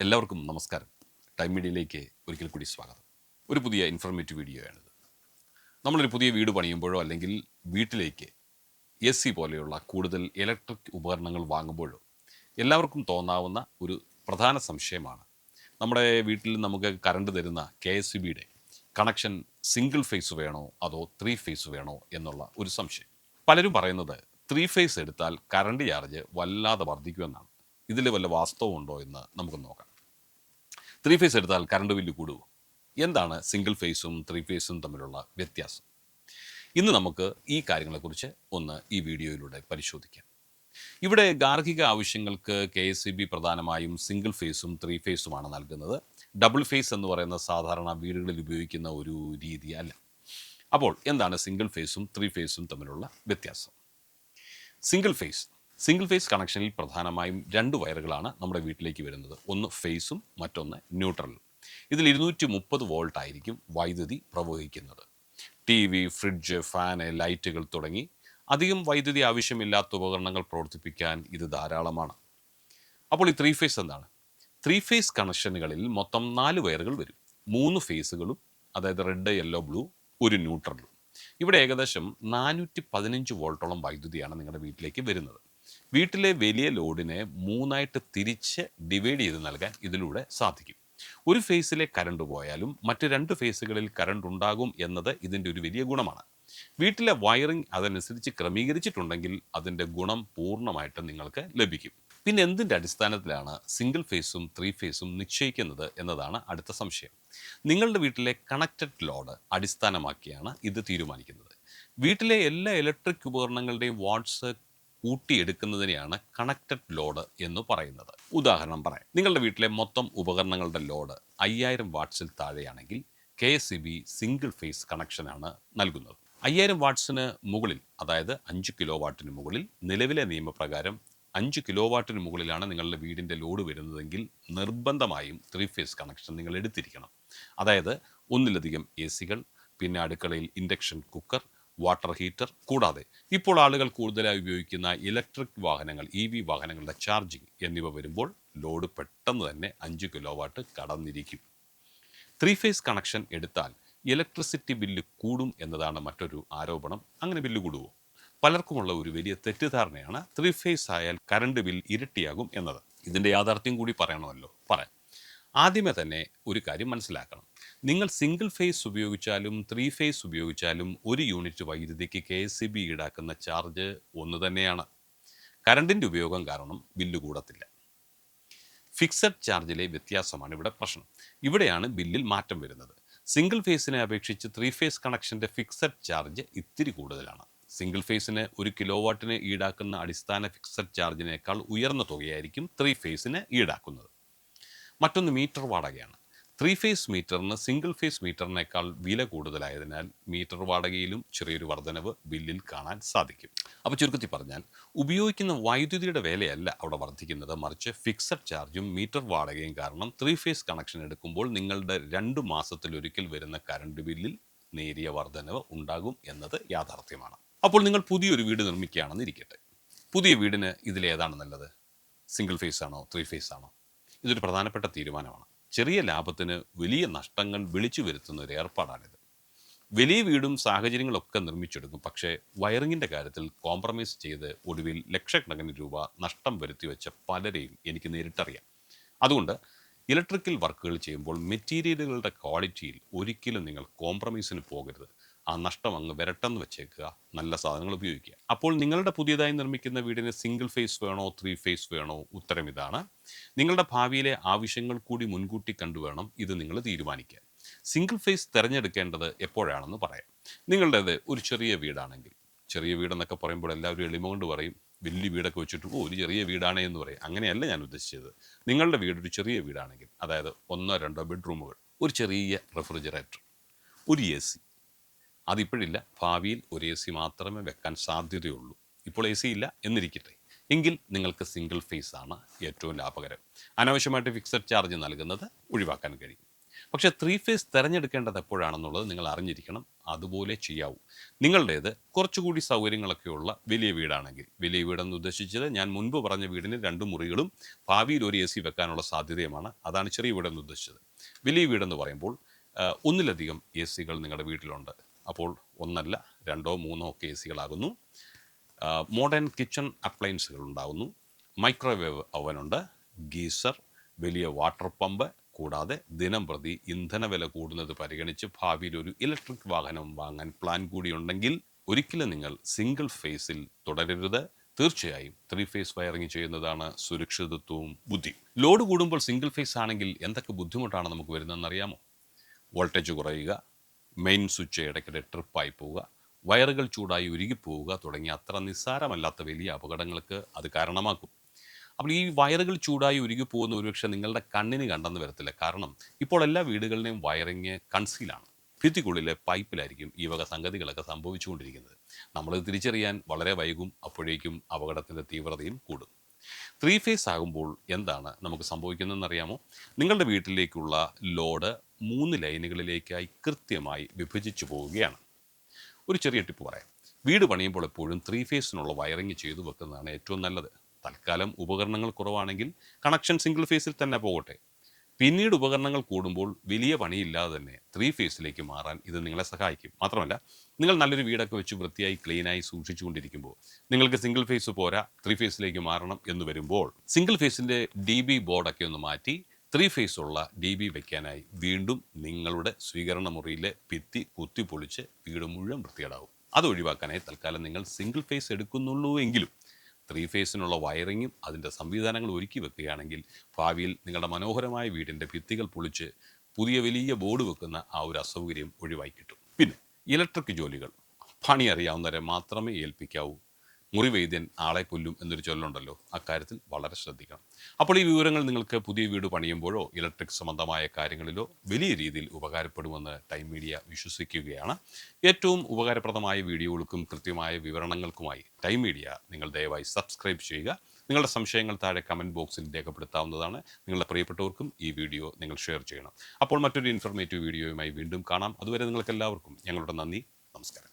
എല്ലാവർക്കും നമസ്കാരം. ടൈം മീഡിയയിലേക്ക് ഒരിക്കൽ കൂടി സ്വാഗതം. ഒരു പുതിയ ഇൻഫോർമേറ്റീവ് വീഡിയോയാണിത്. നമ്മളൊരു പുതിയ വീട് പണിയുമ്പോഴോ അല്ലെങ്കിൽ വീട്ടിലേക്ക് AC പോലെയുള്ള കൂടുതൽ ഇലക്ട്രിക് ഉപകരണങ്ങൾ വാങ്ങുമ്പോഴോ എല്ലാവർക്കും തോന്നാവുന്ന ഒരു പ്രധാന സംശയമാണ് നമ്മുടെ വീട്ടിൽ നമുക്ക് കറണ്ട് തരുന്ന KSEBയുടെ കണക്ഷൻ സിംഗിൾ ഫേസ് വേണോ അതോ 3 ഫേസ് വേണോ എന്നുള്ള ഒരു സംശയം. പലരും പറയുന്നത് 3 ഫേസ് എടുത്താൽ കറണ്ട് ചാർജ് വല്ലാതെ വർദ്ധിക്കുമെന്നാണ്. ഇതിൽ വല്ല വാസ്തവമുണ്ടോ എന്ന് നമുക്ക് നോക്കാം. 3 ഫേസ് എടുത്താൽ കറണ്ട് ബില്ല് കൂടുമോ? എന്താണ് സിംഗിൾ ഫേസും 3 ഫേസും തമ്മിലുള്ള വ്യത്യാസം? ഇന്ന് നമുക്ക് ഈ കാര്യങ്ങളെക്കുറിച്ച് ഒന്ന് ഈ വീഡിയോയിലൂടെ പരിശോധിക്കാം. ഇവിടെ ഗാർഹിക ആവശ്യങ്ങൾക്ക് KSEB പ്രധാനമായും സിംഗിൾ ഫേസും 3 ഫേസുമാണ് നൽകുന്നത്. ഡബിൾ ഫേസ് എന്ന് പറയുന്ന സാധാരണ വീടുകളിൽ ഉപയോഗിക്കുന്ന ഒരു രീതി അല്ല. അപ്പോൾ എന്താണ് സിംഗിൾ ഫേസും 3 ഫേസും തമ്മിലുള്ള വ്യത്യാസം? സിംഗിൾ ഫേസ് കണക്ഷനിൽ പ്രധാനമായും 2 വയറുകളാണ് നമ്മുടെ വീട്ടിലേക്ക് വരുന്നത്. ഒന്ന് ഫേസും മറ്റൊന്ന് ന്യൂട്രലും. ഇതിൽ 230 വോൾട്ട് ആയിരിക്കും വൈദ്യുതി പ്രവഹിക്കുന്നത്. TV, ഫ്രിഡ്ജ്, ഫാന്, ലൈറ്റുകൾ തുടങ്ങി അധികം വൈദ്യുതി ആവശ്യമില്ലാത്ത ഉപകരണങ്ങൾ പ്രവർത്തിപ്പിക്കാൻ ഇത് ധാരാളമാണ്. അപ്പോൾ ഈ 3 ഫേസ് എന്താണ്? 3 ഫേസ് കണക്ഷനുകളിൽ മൊത്തം 4 വയറുകൾ വരും. 3 ഫേസുകളും, അതായത് റെഡ്, യെല്ലോ, ബ്ലൂ, ഒരു ന്യൂട്രലും. ഇവിടെ ഏകദേശം 415 വോൾട്ടോളം വൈദ്യുതിയാണ് നിങ്ങളുടെ വീട്ടിലേക്ക് വരുന്നത്. വീട്ടിലെ വലിയ ലോഡിനെ 3ആയിട്ട് തിരിച്ച് ഡിവൈഡ് ചെയ്ത് നൽകാൻ ഇതിലൂടെ സാധിക്കും. ഒരു ഫേസിലെ കറണ്ട് പോയാലും മറ്റ് 2 ഫേസുകളിൽ കറണ്ട് ഉണ്ടാകും എന്നത് ഇതിൻ്റെ ഒരു വലിയ ഗുണമാണ്. വീട്ടിലെ വയറിംഗ് അതനുസരിച്ച് ക്രമീകരിച്ചിട്ടുണ്ടെങ്കിൽ അതിൻ്റെ ഗുണം പൂർണ്ണമായിട്ട് നിങ്ങൾക്ക് ലഭിക്കും. പിന്നെ എന്തിൻ്റെ അടിസ്ഥാനത്തിലാണ് സിംഗിൾ ഫേസും 3 ഫേസും നിശ്ചയിക്കുന്നത് എന്നതാണ് അടുത്ത സംശയം. നിങ്ങളുടെ വീട്ടിലെ കണക്റ്റഡ് ലോഡ് അടിസ്ഥാനമാക്കിയാണ് ഇത് തീരുമാനിക്കുന്നത്. വീട്ടിലെ എല്ലാ ഇലക്ട്രിക് ഉപകരണങ്ങളുടെയും വാട്ട്സ് കൂട്ടിയെടുക്കുന്നതിനെയാണ് കണക്റ്റഡ് ലോഡ് എന്ന് പറയുന്നത്. ഉദാഹരണം പറയാം. നിങ്ങളുടെ വീട്ടിലെ മൊത്തം ഉപകരണങ്ങളുടെ ലോഡ് 5000 വാട്ട്സിൽ താഴെയാണെങ്കിൽ KSEB സിംഗിൾ ഫേസ് കണക്ഷനാണ് നൽകുന്നത്. 5000 വാട്ട്സിന് മുകളിൽ, അതായത് 5 കിലോ വാട്ടിന് മുകളിൽ, നിലവിലെ നിയമപ്രകാരം 5 കിലോ വാട്ടിന് മുകളിലാണ് നിങ്ങളുടെ വീടിൻ്റെ ലോഡ് വരുന്നതെങ്കിൽ നിർബന്ധമായും 3 ഫേസ് കണക്ഷൻ നിങ്ങൾ എടുത്തിരിക്കണം. അതായത് ഒന്നിലധികം AC-കൾ, പിന്നെ അടുക്കളയിൽ ഇൻഡക്ഷൻ കുക്കർ, വാട്ടർ ഹീറ്റർ, കൂടാതെ ഇപ്പോൾ ആളുകൾ കൂടുതലായി ഉപയോഗിക്കുന്ന ഇലക്ട്രിക് വാഹനങ്ങൾ, EV വാഹനങ്ങളുടെ ചാർജിങ് എന്നിവ വരുമ്പോൾ ലോഡ് പെട്ടെന്ന് തന്നെ 5 കിലോ വാട്ട് കടന്നിരിക്കും. 3 ഫേസ് കണക്ഷൻ എടുത്താൽ ഇലക്ട്രിസിറ്റി ബില്ല് കൂടും എന്നതാണ് മറ്റൊരു ആരോപണം. അങ്ങനെ ബില്ല് കൂടുമോ? പലർക്കുമുള്ള ഒരു വലിയ തെറ്റിദ്ധാരണയാണ് 3 ഫേസ് ആയാൽ കറണ്ട് ബിൽ ഇരട്ടിയാകും എന്നത്. ഇതിൻ്റെ യാഥാർത്ഥ്യം കൂടി പറയണമല്ലോ. പറയാം. ആദ്യമേ തന്നെ ഒരു കാര്യം മനസ്സിലാക്കണം. നിങ്ങൾ സിംഗിൾ ഫേസ് ഉപയോഗിച്ചാലും 3 ഫേസ് ഉപയോഗിച്ചാലും ഒരു യൂണിറ്റ് വൈദ്യുതിക്ക് KSEB ഈടാക്കുന്ന ചാർജ് ഒന്ന് തന്നെയാണ്. കറണ്ടിൻ്റെ ഉപയോഗം കാരണം ബില്ല് കൂടത്തില്ല. ഫിക്സഡ് ചാർജിലെ വ്യത്യാസമാണ് ഇവിടെ പ്രശ്നം. ഇവിടെയാണ് ബില്ലിൽ മാറ്റം വരുന്നത്. സിംഗിൾ ഫേസിനെ അപേക്ഷിച്ച് 3 ഫേസ് കണക്ഷൻ്റെ ഫിക്സഡ് ചാർജ് ഇത്തിരി കൂടുതലാണ്. സിംഗിൾ ഫേസിന് 1 കിലോ വാട്ടിന് ഈടാക്കുന്ന അടിസ്ഥാന ഫിക്സഡ് ചാർജിനേക്കാൾ ഉയർന്ന തുകയായിരിക്കും 3 ഫേസിന് ഈടാക്കുന്നത്. മറ്റൊന്ന് മീറ്റർ വാടകയാണ്. 3 ഫേസ് മീറ്ററിന് സിംഗിൾ ഫേസ് മീറ്ററിനേക്കാൾ വില കൂടുതലായതിനാൽ മീറ്റർ വാടകയിലും ചെറിയൊരു വർധനവ് ബില്ലിൽ കാണാൻ സാധിക്കും. അപ്പോൾ ചുരുക്കത്തിൽ പറഞ്ഞാൽ, ഉപയോഗിക്കുന്ന വൈദ്യുതിയുടെ വിലയല്ല അവിടെ വർദ്ധിക്കുന്നത്, മറിച്ച് ഫിക്സഡ് ചാർജും മീറ്റർ വാടകയും കാരണം 3 ഫേസ് കണക്ഷൻ എടുക്കുമ്പോൾ നിങ്ങളുടെ 2 മാസത്തിലൊരിക്കൽ വരുന്ന കറണ്ട് ബില്ലിൽ നേരിയ വർധനവ് ഉണ്ടാകും എന്നത് യാഥാർത്ഥ്യമാണ്. അപ്പോൾ നിങ്ങൾ പുതിയൊരു വീട് നിർമ്മിക്കുകയാണെന്ന് ഇരിക്കട്ടെ. പുതിയ വീടിന് ഇതിലേതാണ് നല്ലത്? സിംഗിൾ ഫേസ് ആണോ 3 ഫേസ് ആണോ? ഇതൊരു പ്രധാനപ്പെട്ട തീരുമാനമാണ്. ചെറിയ ലാഭത്തിന് വലിയ നഷ്ടങ്ങൾ വിളിച്ചു വരുത്തുന്ന ഒരു ഏർപ്പാടാണിത്. വലിയ വീടും സാഹചര്യങ്ങളൊക്കെ നിർമ്മിച്ചെടുക്കും, പക്ഷേ വയറിങ്ങിൻ്റെ കാര്യത്തിൽ കോംപ്രമൈസ് ചെയ്ത് ഒടുവിൽ ലക്ഷക്കണക്കിന് രൂപ നഷ്ടം വരുത്തി വെച്ച പലരെയും എനിക്ക് നേരിട്ടറിയാം. അതുകൊണ്ട് ഇലക്ട്രിക്കൽ വർക്കുകൾ ചെയ്യുമ്പോൾ മെറ്റീരിയലുകളുടെ ക്വാളിറ്റിയിൽ ഒരിക്കലും നിങ്ങൾ കോംപ്രമൈസിന് പോകരുത്. ആ നഷ്ടം അങ്ങ് വരട്ടെന്ന് വെച്ചേക്കുക, നല്ല സാധനങ്ങൾ ഉപയോഗിക്കുക. അപ്പോൾ നിങ്ങളുടെ പുതിയതായി നിർമ്മിക്കുന്ന വീടിന് സിംഗിൾ ഫേസ് വേണോ 3 ഫേസ് വേണോ? ഉത്തരം ഇതാണ്. നിങ്ങളുടെ ഭാവിയിലെ ആവശ്യങ്ങൾ കൂടി മുൻകൂട്ടി കണ്ടുവേണം ഇത് നിങ്ങൾ തീരുമാനിക്കാൻ. സിംഗിൾ ഫേസ് തിരഞ്ഞെടുക്കേണ്ടത് എപ്പോഴാണെന്ന് പറയാം. നിങ്ങളുടേത് ഒരു ചെറിയ വീടാണെങ്കിൽ, ചെറിയ വീടെന്നൊക്കെ പറയുമ്പോൾ എല്ലാവരും എളിമ കൊണ്ട് പറയും, വലിയ വീടൊക്കെ വെച്ചിട്ട് ഒരു ചെറിയ വീടാണേ എന്ന് പറയും. അങ്ങനെയല്ല ഞാൻ ഉദ്ദേശിച്ചത്. നിങ്ങളുടെ വീടൊരു ചെറിയ വീടാണെങ്കിൽ, അതായത് 1-2 ബെഡ്റൂമുകൾ, ഒരു ചെറിയ റെഫ്രിജറേറ്റർ, ഒരു AC. അതിപ്പോഴില്ല, ഭാവിയിൽ ഒരു AC മാത്രമേ വെക്കാൻ സാധ്യതയുള്ളൂ. ഇപ്പോൾ AC ഇല്ല എന്നിരിക്കട്ടെ. എങ്കിൽ നിങ്ങൾക്ക് സിംഗിൾ ഫേസ് ആണ് ഏറ്റവും ലാഭകരം. അനാവശ്യമായിട്ട് ഫിക്സഡ് ചാർജ് നൽകുന്നത് ഒഴിവാക്കാൻ കഴിയും. പക്ഷേ ത്രീ ഫേസ് തിരഞ്ഞെടുക്കേണ്ടത് എപ്പോഴാണെന്നുള്ളത് നിങ്ങൾ അറിഞ്ഞിരിക്കണം. അതുപോലെ ചെയ്യാവൂ. നിങ്ങളുടേത് കുറച്ചുകൂടി സൗകര്യങ്ങളൊക്കെയുള്ള വലിയ വീടാണെങ്കിൽ, വലിയ വീടെന്ന് ഉദ്ദേശിച്ചത് ഞാൻ മുൻപ് പറഞ്ഞ വീടിന് 2 മുറികളും ഭാവിയിൽ ഒരു AC വെക്കാനുള്ള സാധ്യതയുമാണ്. അതാണ് ചെറിയ വീടെന്ന് ഉദ്ദേശിച്ചത്. വലിയ വീടെന്ന് പറയുമ്പോൾ ഒന്നിലധികം AC നിങ്ങളുടെ വീട്ടിലുണ്ട്. അപ്പോൾ ഒന്നല്ല 2ഓ 3ഓ ഒക്കെ AC മോഡേൺ കിച്ചൺ അപ്ലയൻസുകൾ ഉണ്ടാകുന്നു. മൈക്രോവേവ് അവനുണ്ട്, ഗീസർ, വലിയ വാട്ടർ പമ്പ്. കൂടാതെ ദിനം പ്രതി ഇന്ധനവില കൂടുന്നത് പരിഗണിച്ച് ഭാവിയിൽ ഒരു ഇലക്ട്രിക് വാഹനം വാങ്ങാൻ പ്ലാൻ കൂടിയുണ്ടെങ്കിൽ ഒരിക്കലും നിങ്ങൾ സിംഗിൾ ഫേസിൽ തുടരരുത്. തീർച്ചയായും 3 ഫേസ് വയറിംഗ് ചെയ്യുന്നതാണ് സുരക്ഷിതത്വവും ബുദ്ധിയും. ലോഡ് കൂടുമ്പോൾ സിംഗിൾ ഫേസ് ആണെങ്കിൽ എന്തൊക്കെ ബുദ്ധിമുട്ടാണ് നമുക്ക് വരുന്നതെന്ന് അറിയാമോ? വോൾട്ടേജ് കുറയുക, മെയിൻ സ്വിച്ച് ഇടയ്ക്കിടെ ട്രിപ്പായി പോവുക, വയറുകൾ ചൂടായി ഉരുകിപ്പോവുക തുടങ്ങിയ അത്ര നിസ്സാരമല്ലാത്ത വലിയ അപകടങ്ങൾക്ക് അത് കാരണമാക്കും. അപ്പോൾ ഈ വയറുകൾ ചൂടായി ഉരുകിപ്പോകുന്ന ഒരുപക്ഷെ നിങ്ങളുടെ കണ്ണിന് കണ്ടെന്ന് വരത്തില്ല. കാരണം ഇപ്പോൾ എല്ലാ വീടുകളുടെയും വയറിങ് കൺസീലാണ്. ഭിത്തിക്കുള്ളിലെ പൈപ്പിലായിരിക്കും ഈ വക സംഗതികളൊക്കെ സംഭവിച്ചുകൊണ്ടിരിക്കുന്നത്. നമ്മളത് തിരിച്ചറിയാൻ വളരെ വൈകും. അപ്പോഴേക്കും അപകടത്തിൻ്റെ തീവ്രതയും കൂടും. 3 ഫേസ് ആകുമ്പോൾ എന്താണ് നമുക്ക് സംഭവിക്കുന്നതെന്ന് അറിയാമോ? നിങ്ങളുടെ വീട്ടിലേക്കുള്ള ലോഡ് 3 ലൈനുകളിലേക്കായി കൃത്യമായി വിഭജിച്ചു പോവുകയാണ്. ഒരു ചെറിയ ടിപ്പ് പറയാം. വീട് പണിയുമ്പോൾ എപ്പോഴും 3 ഫേസിനുള്ള വയറിങ് ചെയ്തു വെക്കുന്നതാണ് ഏറ്റവും നല്ലത്. തൽക്കാലം ഉപകരണങ്ങൾ കുറവാണെങ്കിൽ കണക്ഷൻ സിംഗിൾ ഫേസിൽ തന്നെ പോകട്ടെ. പിന്നീട് ഉപകരണങ്ങൾ കൂടുമ്പോൾ വലിയ പണിയില്ലാതെ തന്നെ 3 ഫേസിലേക്ക് മാറാൻ ഇത് നിങ്ങളെ സഹായിക്കും. മാത്രമല്ല, നിങ്ങൾ നല്ലൊരു വീടൊക്കെ വെച്ച് വൃത്തിയായി ക്ലീനായി സൂക്ഷിച്ചുകൊണ്ടിരിക്കുമ്പോൾ നിങ്ങൾക്ക് സിംഗിൾ ഫേസ് പോരാ 3 ഫേസിലേക്ക് മാറണം എന്ന് വരുമ്പോൾ സിംഗിൾ ഫേസിൻ്റെ DB ബോർഡൊക്കെ ഒന്ന് മാറ്റി 3 ഫേസ് ഉള്ള DB വയ്ക്കാനായി വീണ്ടും നിങ്ങളുടെ സ്വീകരണ മുറിയിലെ ഭിത്തി കുത്തിപ്പൊളിച്ച് വീട് മുഴുവൻ വൃത്തികേടാവും. അത് ഒഴിവാക്കാനായി തൽക്കാലം നിങ്ങൾ സിംഗിൾ ഫേസ് എടുക്കുന്നുള്ളൂ എങ്കിലും 3 ഫേസിനുള്ള വയറിങ്ങും അതിൻ്റെ സംവിധാനങ്ങൾ ഒരുക്കി വെക്കുകയാണെങ്കിൽ ഭാവിയിൽ നിങ്ങളുടെ മനോഹരമായ വീടിൻ്റെ ഭിത്തികൾ പൊളിച്ച് പുതിയ വലിയ ബോർഡ് വെക്കുന്ന ആ ഒരു അസൗകര്യം ഒഴിവായി കിട്ടും. പിന്നെ ഇലക്ട്രിക് ജോലികൾ പണി അറിയാവുന്നവരെ മാത്രമേ ഏൽപ്പിക്കാവൂ. മുറിവൈദ്യൻ ആളെ കൊല്ലും എന്നൊരു ചൊല്ലുണ്ടല്ലോ, അക്കാര്യത്തിൽ വളരെ ശ്രദ്ധിക്കണം. അപ്പോൾ ഈ വിവരങ്ങൾ നിങ്ങൾക്ക് പുതിയ വീട് പണിയുമ്പോഴോ ഇലക്ട്രിക് സംബന്ധമായ കാര്യങ്ങളിലോ വലിയ രീതിയിൽ ഉപകാരപ്പെടുമെന്ന് ടൈം മീഡിയ വിശ്വസിക്കുകയാണ്. ഏറ്റവും ഉപകാരപ്രദമായ വീഡിയോകൾക്കും കൃത്യമായ വിവരണങ്ങൾക്കുമായി ടൈം മീഡിയ നിങ്ങൾ ദയവായി സബ്സ്ക്രൈബ് ചെയ്യുക. നിങ്ങളുടെ സംശയങ്ങൾ താഴെ കമൻറ്റ് ബോക്സിൽ രേഖപ്പെടുത്താവുന്നതാണ്. നിങ്ങളുടെ പ്രിയപ്പെട്ടവർക്കും ഈ വീഡിയോ നിങ്ങൾ ഷെയർ ചെയ്യണം. അപ്പോൾ മറ്റൊരു ഇൻഫർമേറ്റീവ് വീഡിയോയുമായി വീണ്ടും കാണാം. അതുവരെ നിങ്ങൾക്കെല്ലാവർക്കും ഞങ്ങളുടെ നന്ദി, നമസ്കാരം.